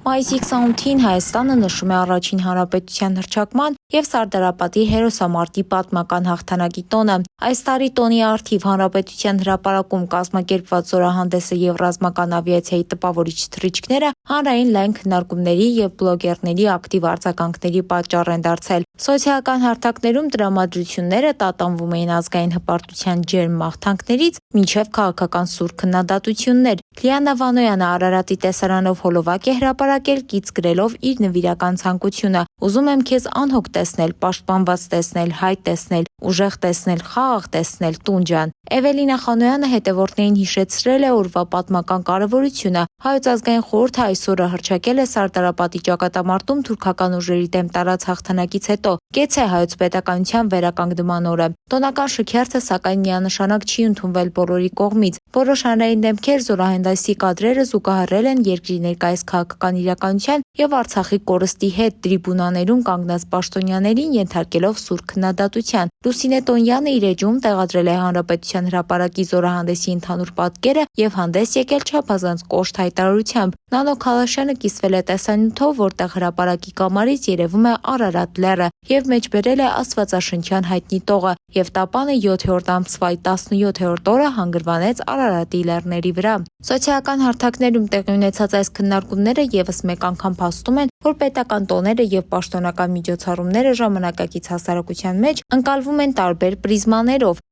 Մայիսի 28-ին Հայաստանը նշում է առաջին հանրապետության հռչակման և Սարդարապատի հերոսամարտի պատմական հաղթանակի տոնը։ Այս տարի տոնի առթիվ Հանրապետության հրապարակում կազմակերպված զորահանդեսը և ռազմական ավիացիայի տպավորիչ թռիչքները հանրային լայն քննարկումների և բլոգերների ակտիվ արձագանքների պատճառ են դարձել։ Սոցիալական հարթակներում տրամադրությունները տատանվում էին ազգային հպարտության ջերմ մաղթանքներից մինչև քաղաքական սուր քննադատություններ։ Լիաննա Վանոյանը Արարատի տեսարանով հոլովակ է հրապարակել կից գրելով իր նվիրական ցանկությունը. «Ուզում եմ քեզ անհոգ տեսնել, պաշտպանված տեսնել, հայ տեսնել, ուժեղ տեսնել, խաղաղ տեսնել, տուն ջան»։ Էվելինա Խանոյանը հետևորդներին հիշեցրել է օրվա պատմական կարևորությունը։ Հայոց ազգային խորհուրդը այս օրը հռչակել է Սարդարապատի ճակատամարտում թուրքական ուժերի դեմ տարած հաղթանակից հետո։ Կեցցե հայոց պետականության վերականգնման օրը։ Տոնական շքերթը սակայն միանշանակ չի ընդունվել բոլորի կողմից։ Որոշ հանրային դեմքեր զորահանդեսի կադրերը զուգահեռել են երկրի ներկայիս քաղաքական իրականության և Արցախի կորստի հետ, տրիբունաներում կանգնած պաշտոնյաներին ենթարկելով սուր քննադատության։ Լուսինե Տոնյանը իր էջում տեղադրել է Հանրապետության հրապարակի զորահանդեսի ընդհանուր պատկերը և հանդես եկել չափազանց կոշտ հայտարարությամբ։ Նանո Քալաշյանը կիսվել է տեսանյութով, որտեղ հրապարակի կամարից երևում է Արարատ լեռը և մեջբերել է աստվածաշնչյան հայտնի տողը և տապանը 7-րդ ամսվա 17-րդ օրը հանգրվանեց Արարատի լեռների վրա։ Սոցիալական հարթակներում տեղի ունեցած այս քննարկումները ևս մեկ անգամ փաստում են, որ պետական տոները և պաշտոնական միջոցառումները ժամանակակից հասարակության մեջ ընկալվում են տարբեր պրիզմաներով։